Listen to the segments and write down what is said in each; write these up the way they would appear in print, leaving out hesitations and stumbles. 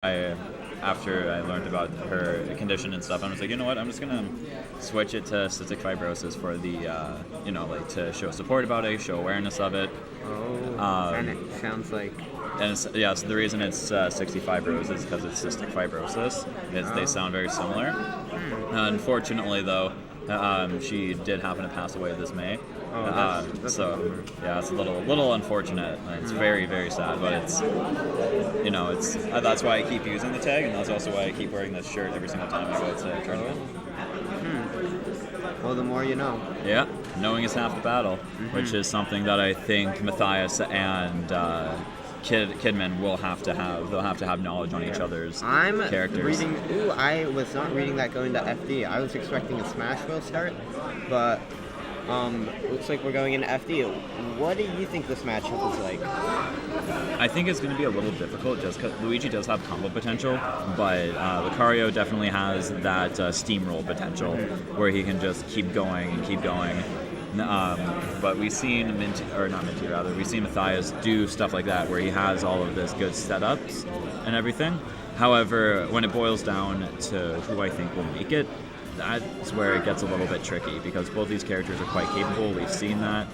After I learned about her condition and stuff, I was like, you know what, I'm just gonna switch it to cystic fibrosis for the, to show support about it, show awareness of it. And it sounds like... And so the reason it's 65 rows is because it's cystic fibrosis. They sound very similar. Unfortunately, though, she did happen to pass away this May. That's it's a little unfortunate. It's very, very sad, but it's that's why I keep using the tag, and that's also why I keep wearing this shirt every single time I go to a tournament. Well, the more you know. Yeah, knowing is half the battle, which is something that I think Matthias and Kidman will have to have. They'll have to have knowledge on each other's characters. I was not reading that going to FD. I was expecting a Smash will start, but looks like we're going into FD. What do you think this matchup is like? I think it's going to be a little difficult just because Luigi does have combo potential, but Lucario definitely has that steamroll potential where he can just keep going and keep going. But we've seen we've seen Matthias do stuff like that where he has all of this good setups and everything. However, when it boils down to who I think will make it, that's where it gets a little bit tricky because both these characters are quite capable. We've seen that.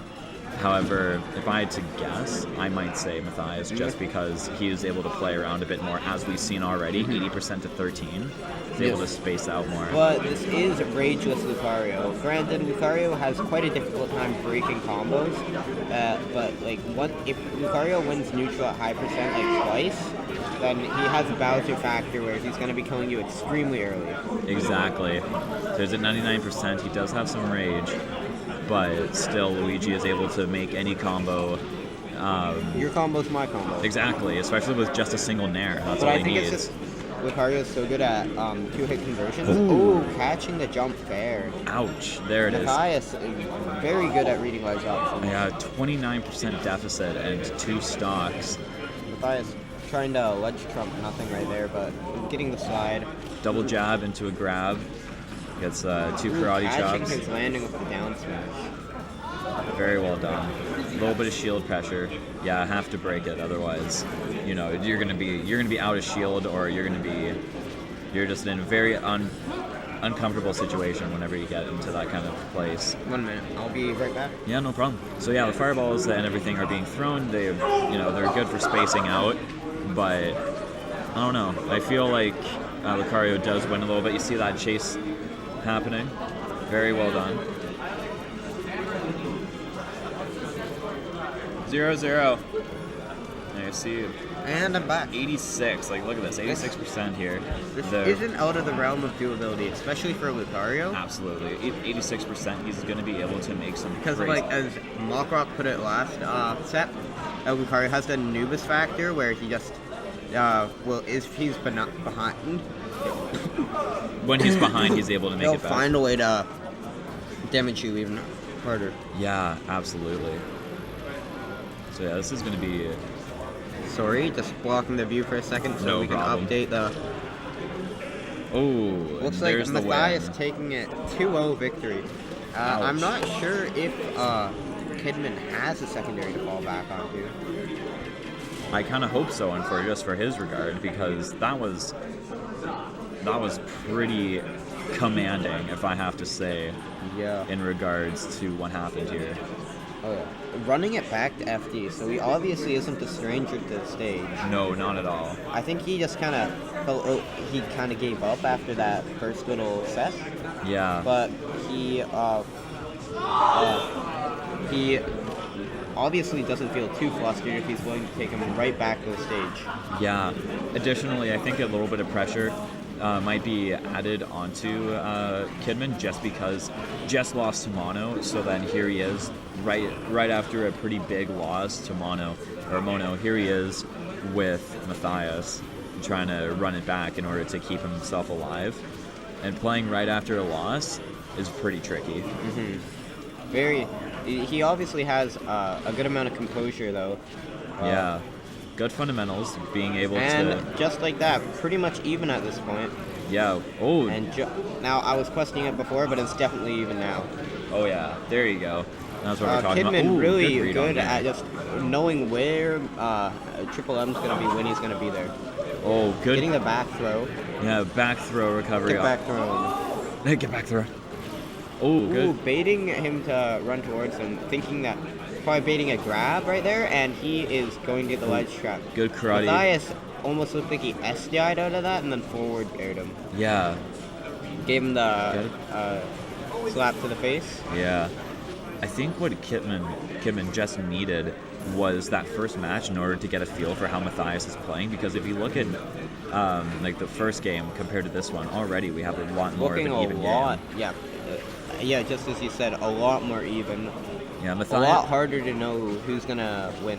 However, if I had to guess, I might say Matthias just because he is able to play around a bit more, as we've seen already, 80% to 13. He's able to space out more. But this is Rageless Lucario. Granted, Lucario has quite a difficult time breaking combos, but if Lucario wins neutral at high percent twice, then he has a Bowser factor where he's going to be killing you extremely early. Exactly. There's at 99%. He does have some rage, but still Luigi is able to make any combo. Your combo's my combo. Exactly, especially with just a single nair. That's all he needs. It's just Lucario's so good at two-hit conversions. Ooh, catching the jump fair. Ouch, there it Matthias is very good at reading large options. Yeah, 29% deficit and 2 stocks. Matthias trying to ledge trump nothing right there, but getting the slide. Double jab into a grab. Gets 2 karate chops. Catching his landing with the down smash. Very well done. A little bit of shield pressure. Yeah, I have to break it, otherwise, you're gonna be out of shield, or you're just in a very uncomfortable situation whenever you get into that kind of place. 1 minute, I'll be right back. Yeah, no problem. So yeah, the fireballs and everything are being thrown. They're good for spacing out, but I don't know. I feel like Lucario does win a little bit. You see that chase happening. Very well done. 0-0. There you see. And I'm back. 86. Look at this. 86% here. This isn't out of the realm of doability, especially for Lucario. Absolutely. 86%. He's going to be able to make some. Because as Mockrock put it last set, Lucario has the Anubis factor where he just if he's behind. When he's behind, he's able to make it back. He'll find a way to damage you even harder. Yeah, absolutely. So yeah, this is going to be... Sorry, just blocking the view for a second so we can update the... Oh, looks like Matthias taking it 2-0 victory. I'm not sure if Kidman has a secondary to fall back onto. I kind of hope so, and just for his regard, because that was pretty commanding, if I have to say, in regards to what happened here. Oh yeah. Running it back to FD, so he obviously isn't a stranger to the stage. No, not at all. I think he just kind of gave up after that first little set. Yeah. But he obviously doesn't feel too flustered if he's willing to take him right back to the stage. Yeah. Additionally, I think a little bit of pressure might be added onto Kidman just because Jess lost to Mono, so then here he is right after a pretty big loss to Mono. Here he is with Matthias trying to run it back in order to keep himself alive, and playing right after a loss is pretty tricky. He obviously has a good amount of composure though. Yeah. Good fundamentals, being able and just like that, pretty much even at this point. Yeah. Oh. And now, I was questioning it before, but it's definitely even now. Oh, yeah. There you go. That's what we're talking Kidman about. Ooh, really good at just knowing where Triple M's going to be when he's going to be there. Oh, good. Getting the back throw. Yeah, back throw recovery. Get back throw. Get back throw. Oh, good. Ooh, baiting him to run towards him, thinking that probably baiting a grab right there, and he is going to get the ledge trap. Good karate. Matthias almost looked like he SDI'd out of that and then forward aired him. Yeah. Gave him the slap to the face. Yeah. I think what Kidman just needed was that first match in order to get a feel for how Matthias is playing, because if you look at like the first game compared to this one, already we have a lot more of an even game. Yeah, just as you said, a lot more even. Yeah, A lot harder to know who's gonna win.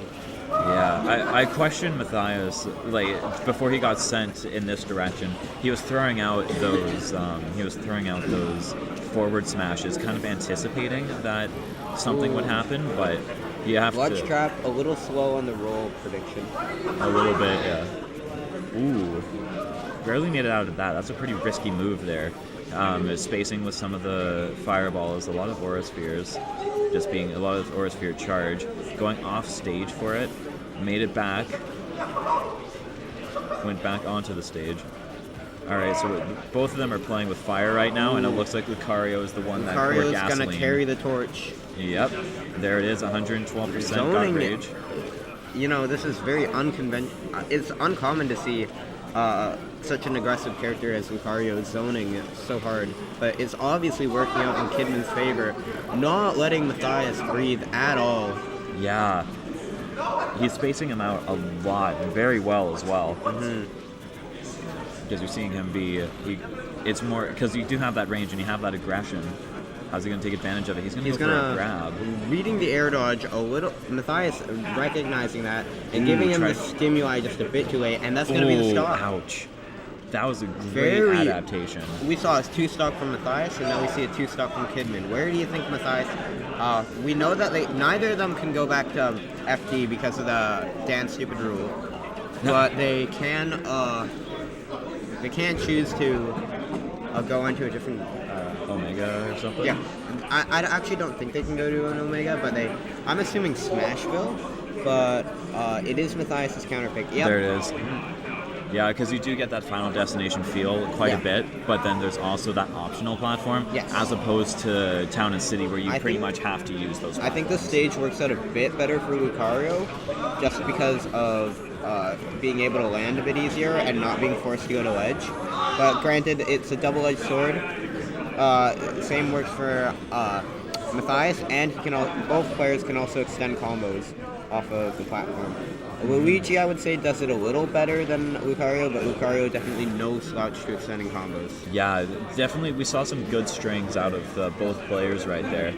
Yeah, I questioned Matthias, like, before he got sent in this direction. He was throwing out those forward smashes, kind of anticipating that something would happen, but you have Ledge to... trap, a little slow on the roll prediction. A little bit, yeah. Ooh. Barely made it out of that. That's a pretty risky move there. Spacing with some of the fireballs, a lot of aura spheres, just being a lot of aura sphere charge. Going off stage for it, made it back, went back onto the stage. Alright, so both of them are playing with fire right now, and it looks like Lucario is the one that poured gasoline. Lucario's gonna carry the torch. Yep, there it is, 112% got rage. You know, this is very it's uncommon to see such an aggressive character as Lucario zoning so hard, but it's obviously working out in Kidman's favor, not letting Matthias breathe at all. Yeah, he's spacing him out a lot, very well as well. Because you're seeing him it's more, because you do have that range and you have that aggression. How's he going to take advantage of it? He's going to go for a grab. Reading the air dodge a little, Matthias recognizing that and giving him the stimuli just a bit too late, and that's going to be the stop. Ouch. That was a great adaptation. We saw a 2-stock from Matthias, and now we see a 2-stock from Kidman. Where do you think Matthias... we know that neither of them can go back to FD because of the Dan Stupid rule, but they can choose to go into a different... Omega or something? Yeah. I actually don't think they can go to an Omega, but I'm assuming Smashville, but it is Matthias' counterpick. Yep. There it is. Yeah, because you do get that Final Destination feel quite a bit, but then there's also that optional platform, as opposed to Town and City, where you pretty much have to use those platforms. I think the stage works out a bit better for Lucario, just because of being able to land a bit easier and not being forced to go to ledge. But granted, it's a double-edged sword. Same works for Matthias, and both players can also extend combos off of the platform. Luigi, I would say, does it a little better than Lucario, but Lucario definitely no slouch to extending combos. Yeah, definitely. We saw some good strings out of both players right there.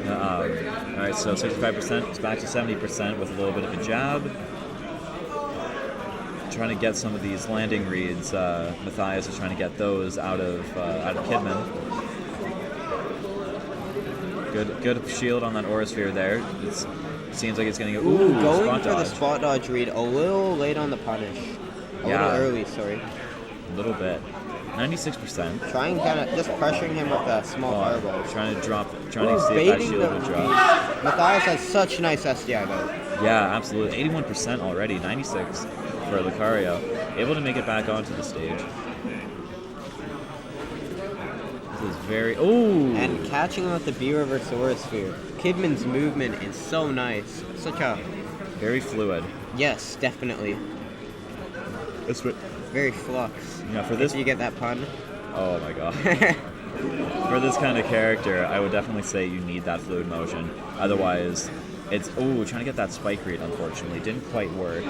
Alright, so 65%, it's back to 70% with a little bit of a jab. Trying to get some of these landing reads. Matthias is trying to get those out of Kidman. Good shield on that aura sphere there. Seems like it's going to go... Ooh, going for the spot dodge read. A little late on the punish. A little early, sorry. A little bit. 96%. Trying kind of just pressuring him with a small fireball. Trying to see if that shield would drop. Matthias has such nice SDI though. Yeah, absolutely. 81% already. 96 for Lucario. Able to make it back onto the stage. This is very... Ooh! And catching him with the B reverse aura sphere. Kidman's movement is so nice. Such a... Very fluid. Yes, definitely. It's very flux. Yeah, for this... If you get that pun. Oh my god. For this kind of character, I would definitely say you need that fluid motion. Otherwise, it's... Ooh, trying to get that spike read, unfortunately. Didn't quite work.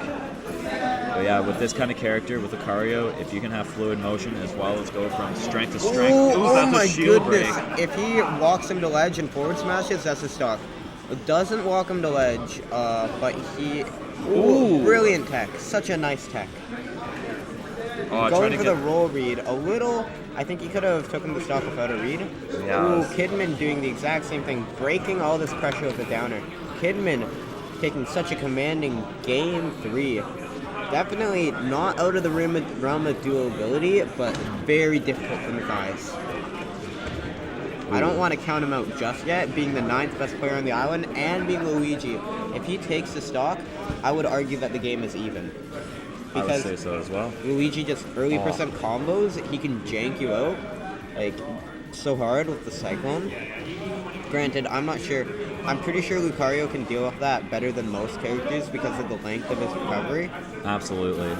But yeah, with this kind of character, with Lucario, if you can have fluid motion as well as go from strength to strength. Oh my goodness. If he walks him to ledge and forward smashes, that's a stock. Doesn't walk him to ledge, but he... Ooh, brilliant tech. Such a nice tech. Going for the roll read. A little... I think he could have taken the stock without a read. Yeah. Ooh, Kidman doing the exact same thing. Breaking all this pressure with the downer. Kidman taking such a commanding game 3. Definitely not out of the realm of dual ability, but very difficult for Matthias. I don't want to count him out just yet, being the 9th best player on the island and being Luigi. If he takes the stock, I would argue that the game is even. I would because say so as well. Luigi just early Oh. percent combos, he can jank you out like so hard with the Cyclone. Granted, I'm not sure. I'm pretty sure Lucario can deal with that better than most characters because of the length of his recovery. Absolutely.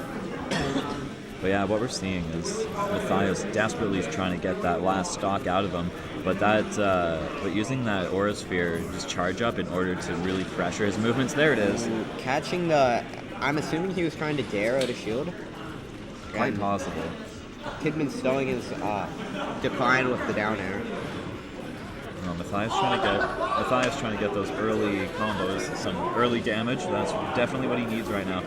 But yeah, what we're seeing is Matthias desperately is trying to get that last stock out of him, but but using that Aura Sphere just charge up in order to really pressure his movements. There it is. Catching the... I'm assuming he was trying to dare out of shield. Quite And possible. Kidman slowing his decline with the down air. No, Matthias trying to get those early combos, some early damage. That's definitely what he needs right now.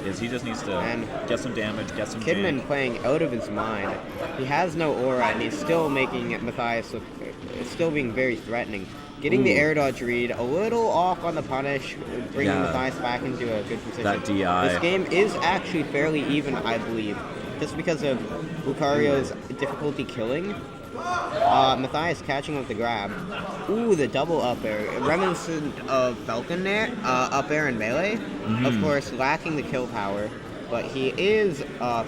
He just needs to get some damage, get some Kidman jank. playing out of his mind. He has no aura, and he's still making Matthias look, still being very threatening. Getting the Ooh. air dodge read a little off on the punish, bringing Yeah. Matthias back into a good position. That DI. This game is actually fairly even, I believe, just because of Lucario's difficulty killing. Matthias catching with the grab. Ooh, the double up air. Reminiscent of Falcon there, up air and melee. Of course, lacking the kill power, but he is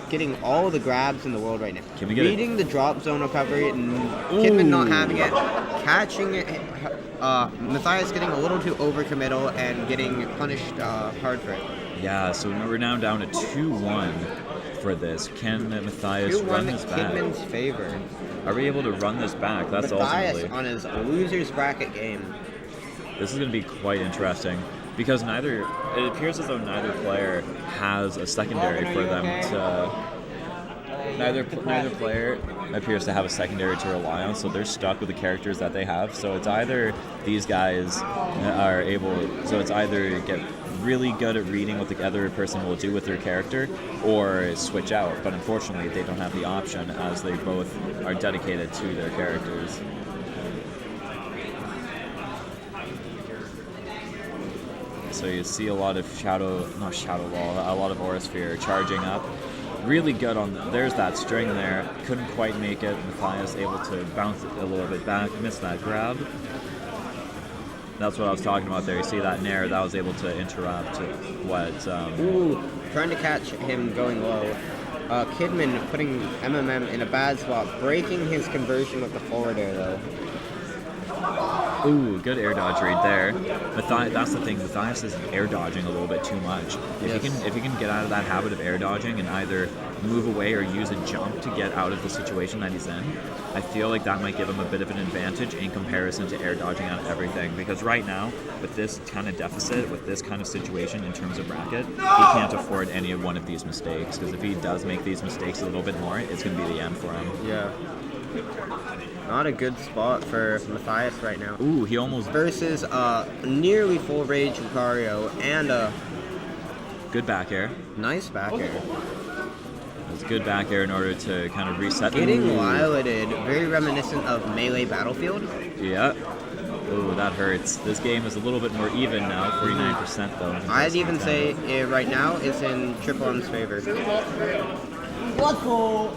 getting all the grabs in the world right now. Can we get Reading the drop zone recovery, and Kidman not having it, catching it. Matthias getting a little too overcommittal and getting punished hard for it. Yeah, so we're now down to 2-1 for this. Can Matthias 2-1 run this back? Kidman's favor. Are we able to run this back? That's Matthias ultimately. on his loser's bracket game. This is going to be quite interesting because it appears as though neither player has a secondary for them to. Neither player appears to have a secondary to rely on, so they're stuck with the characters that they have. So it's either these guys are able. So it's either get really good at reading what the other person will do with their character, or switch out. But unfortunately, they don't have the option as they both are dedicated to their characters. So you see a lot of a lot of Aura Sphere charging up. Really good on, there's that string there. Couldn't quite make it. Matthias able to bounce it a little bit back, missed that grab. That's what I was talking about there. You see that nair, that was able to interrupt what... Ooh, trying to catch him going low. Kidman putting MMM in a bad spot, breaking his conversion with the forward air though. Ooh, good air dodge right there. That's the thing, Matthias is air dodging a little bit too much. If he can get out of that habit of air dodging and either move away or use a jump to get out of the situation that he's in, I feel like that might give him a bit of an advantage in comparison to air dodging on everything. Because right now, with this kind of deficit, with this kind of situation in terms of bracket, he can't afford any of one of these mistakes. Because if he does make these mistakes a little bit more, it's going to be the end for him. Yeah. Not a good spot for Matthias right now. Ooh, he almost... Versus nearly full rage Lucario and a Good back air. nice back air. It's good back air in order to kind of reset. Getting Ooh. violated, very reminiscent of Melee Battlefield. Yeah. Ooh, that hurts. This game is a little bit more even now, 49% though. I'd even say right now it's in Triple M's favor. Let's go.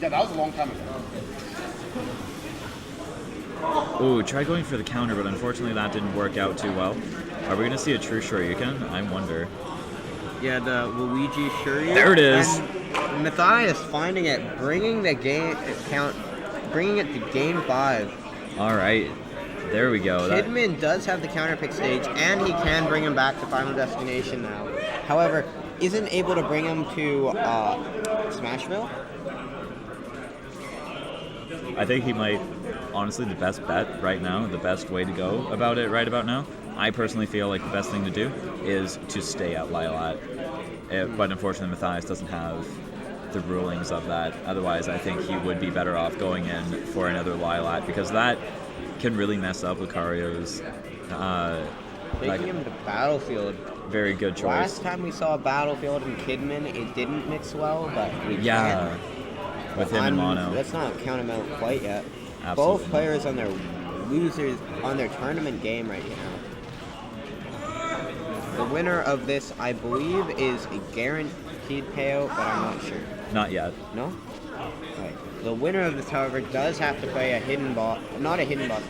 Yeah, that was a long time ago. Ooh, tried going for the counter, but unfortunately that didn't work out too well. Are we going to see a true Shoryuken? I wonder. Yeah, the Luigi Shuryu. There it is. And Matthias finding it, bringing the game bringing it to game 5. All right. There we go. Kidman does have the counter pick stage, and he can bring him back to Final Destination now. However, isn't able to bring him to Smashville. I think he might, honestly, the best bet right now, the best way to go about it right about now, I personally feel like the best thing to do is to stay at Lilat. But unfortunately, Matthias doesn't have the rulings of that. Otherwise, I think he would be better off going in for another Lilat, because that can really mess up Lucario's Taking him to Battlefield. very good choice. Last time we saw Battlefield and Kidman, it didn't mix well, but we Yeah, with him and Mono. Let's not count him out quite yet. Absolutely. Both players on their tournament game right now. The winner of this, I believe, is a guaranteed payout, but I'm not sure. Not yet. No? Right. The winner of this, however, does have to play a hidden boss, not a hidden boss,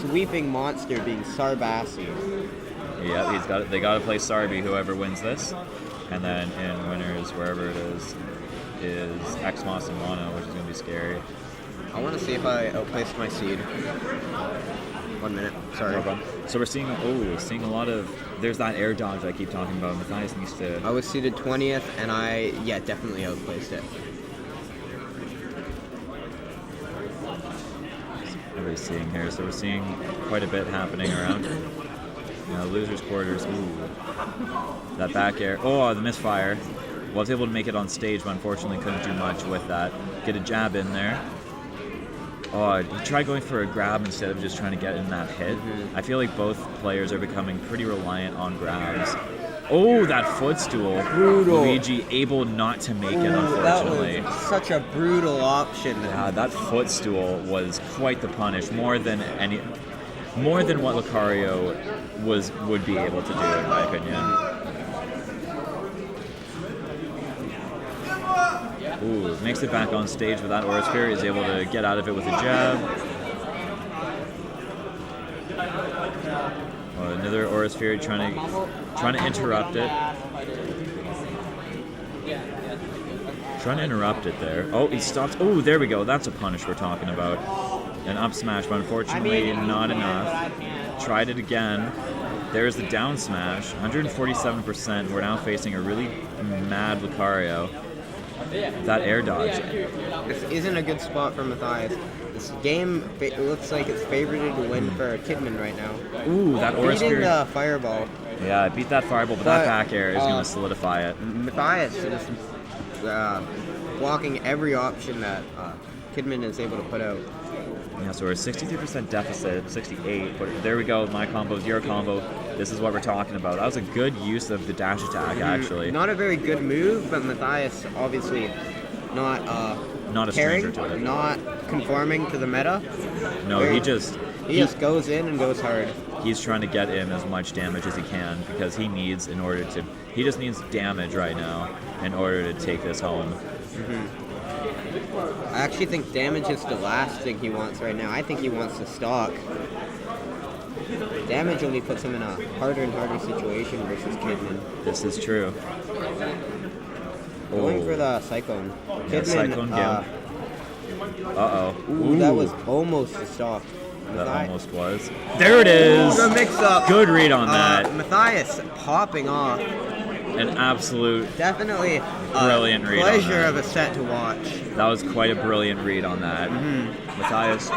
sweeping monster being Sarbassi. Yeah, he's got it. They got to play Sarby, whoever wins this. And then in winners, wherever it is Xmos and Mono, which is going to be scary. I want to see if I outplaced my seed. 1 minute. Sorry. No problem. So we're seeing a lot of. There's that air dodge I keep talking about. Matthias needs to. I was seeded 20th, and I definitely outplaced it. Everybody's seeing here, so we're seeing quite a bit happening around. Losers quarters. Ooh, that back air. Oh, the misfire. Was able to make it on stage, but unfortunately couldn't do much with that. Get a jab in there. Oh, he tried going for a grab instead of just trying to get in that hit. I feel like both players are becoming pretty reliant on grabs. Oh, that footstool. Brutal. Luigi able not to make it, unfortunately. That was such a brutal option. Yeah, that footstool was quite the punish, more than what Lucario would be able to do, in my opinion. Ooh, makes it back on stage with that Aura Sphere. Is able to get out of it with a jab. Oh, another Aura Sphere trying to interrupt it. Trying to interrupt it there. Oh, he stopped. Oh, there we go. That's a punish we're talking about. An up smash, but unfortunately not enough. Tried it again. There's the down smash. 147%. We're now facing a really mad Lucario. That air dodge. This isn't a good spot for Matthias. This game looks like it's favorited to win for Kidman right now. Ooh, that Aura Beating Sphere. the fireball. Yeah, I beat that fireball, but that back air is going to solidify it. Matthias is blocking every option that Kidman is able to put out. Yeah, so we're 63% deficit, 68, but there we go, my combos, your combo. This is what we're talking about. That was a good use of the dash attack, actually. Not a very good move, but Matthias obviously not Not a caring, stranger to it. not conforming to the meta. No, he just goes in and goes hard. He's trying to get in as much damage as he can because he just needs damage right now in order to take this home. I actually think damage is the last thing he wants right now. I think he wants to stock. Damage only puts him in a harder and harder situation versus Kidman. This is true. Going for the Cyclone. Yeah, Cyclone Gale. Uh-oh. Ooh, that was almost a stock. That almost was. There it is! The mix-up. Good read on that. Matthias popping off. An absolute Definitely brilliant read on pleasure that. of a set to watch. That was quite a brilliant read on that. Matthias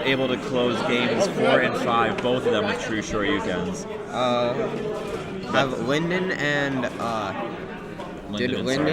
able to close games 4 and 5, both of them with true Shoryukens. Have Linden and Linden and Linden